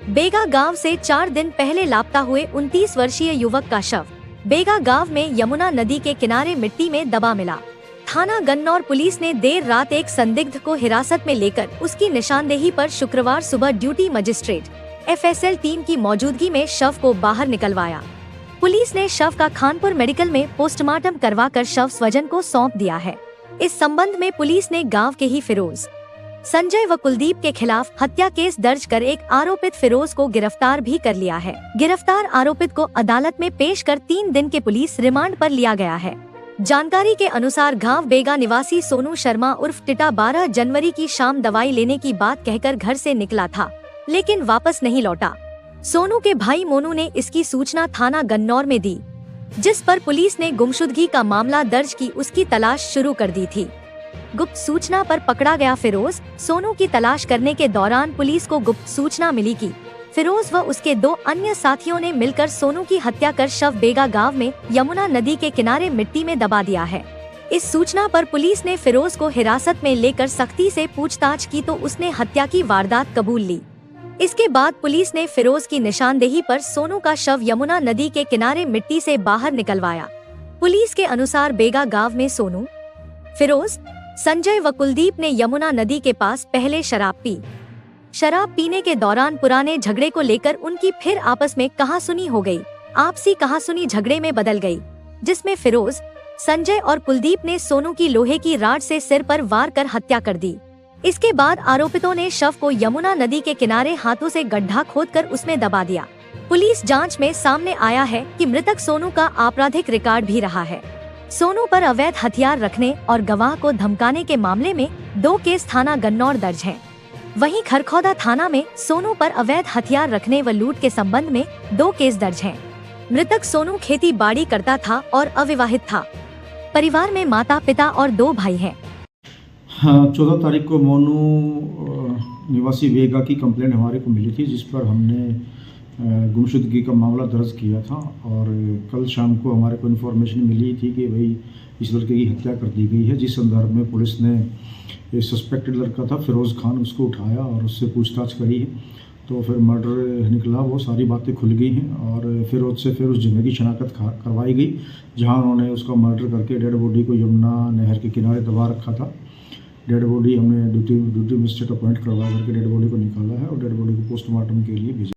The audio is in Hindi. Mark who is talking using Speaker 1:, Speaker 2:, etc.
Speaker 1: बेगा गांव से 4 दिन पहले लापता हुए 29 वर्षीय युवक का शव बेगा गांव में यमुना नदी के किनारे मिट्टी में दबा मिला। थाना गन्नौर पुलिस ने देर रात एक संदिग्ध को हिरासत में लेकर उसकी निशानदेही पर शुक्रवार सुबह ड्यूटी मजिस्ट्रेट FSL टीम की मौजूदगी में शव को बाहर निकलवाया। पुलिस ने शव का खानपुर मेडिकल में पोस्टमार्टम करवाकर शव स्वजन को सौंप दिया है। इस संबंध में पुलिस ने गांव के ही फिरोज, संजय व कुलदीप के खिलाफ हत्या केस दर्ज कर एक आरोपित फिरोज को गिरफ्तार भी कर लिया है। गिरफ्तार आरोपित को अदालत में पेश कर 3 दिन के पुलिस रिमांड पर लिया गया है। जानकारी के अनुसार गांव बेगा निवासी सोनू शर्मा उर्फ टिटा 12 जनवरी की शाम दवाई लेने की बात कहकर घर से निकला था, लेकिन वापस नहीं लौटा। सोनू के भाई मोनू ने इसकी सूचना थाना गन्नौर में दी, जिस पर पुलिस ने गुमशुदगी का मामला दर्ज की उसकी तलाश शुरू कर दी थी। गुप्त सूचना पर पकड़ा गया फिरोज सोनू की तलाश करने के दौरान पुलिस को गुप्त सूचना मिली कि फिरोज व उसके 2 अन्य साथियों ने मिलकर सोनू की हत्या कर शव बेगा गांव में यमुना नदी के किनारे मिट्टी में दबा दिया है। इस सूचना पर पुलिस ने फिरोज को हिरासत में लेकर सख्ती से पूछताछ की तो उसने हत्या की वारदात कबूल ली। इसके बाद पुलिस ने फिरोज की निशानदेही पर सोनू का शव यमुना नदी के किनारे मिट्टी से बाहर निकलवाया। पुलिस के अनुसार बेगा गांव में सोनू, फिरोज, संजय व कुलदीप ने यमुना नदी के पास पहले शराब पीने के दौरान पुराने झगड़े को लेकर उनकी फिर आपस में कहासुनी हो गई। आपसी कहासुनी झगड़े में बदल गई, जिसमें फिरोज, संजय और कुलदीप ने सोनू की लोहे की राड से सिर पर वार कर हत्या कर दी। इसके बाद आरोपितों ने शव को यमुना नदी के किनारे हाथों से गड्ढा खोदकर उसमें दबा दिया। पुलिस जांच में सामने आया है कि मृतक सोनू का आपराधिक रिकॉर्ड भी रहा है। सोनू पर अवैध हथियार रखने और गवाह को धमकाने के मामले में 2 केस थाना गन्नौर दर्ज हैं। वहीं खरखौदा थाना में सोनू पर अवैध हथियार रखने व लूट के संबंध में 2 केस दर्ज हैं। मृतक सोनू खेती बाड़ी करता था और अविवाहित था। परिवार में माता पिता और 2 भाई हैं।
Speaker 2: 14 तारीख को मोनू निवासी बेगा की कंप्लेंट हमारे को मिली थी, जिस पर हमने गुमशुदगी का मामला दर्ज किया था। और कल शाम को हमारे को इन्फॉर्मेशन मिली थी कि भाई इस लड़के की हत्या कर दी गई है, जिस संदर्भ में पुलिस ने ये सस्पेक्टेड लड़का था फिरोज़ खान, उसको उठाया और उससे पूछताछ करी है। तो फिर मर्डर निकला, वो सारी बातें खुल गई हैं और फिरोज से फिर उस जगह की शनाख्त करवाई गई जहां उन्होंने उसका मर्डर करके डेड बॉडी को यमुना नहर के किनारे दबा रखा था। डेड बॉडी हमने ड्यूटी मजिस्ट्रेट अपॉइंट करवा करके डेड बॉडी को निकाला है और डेड बॉडी को पोस्टमार्टम के लिए भेजा।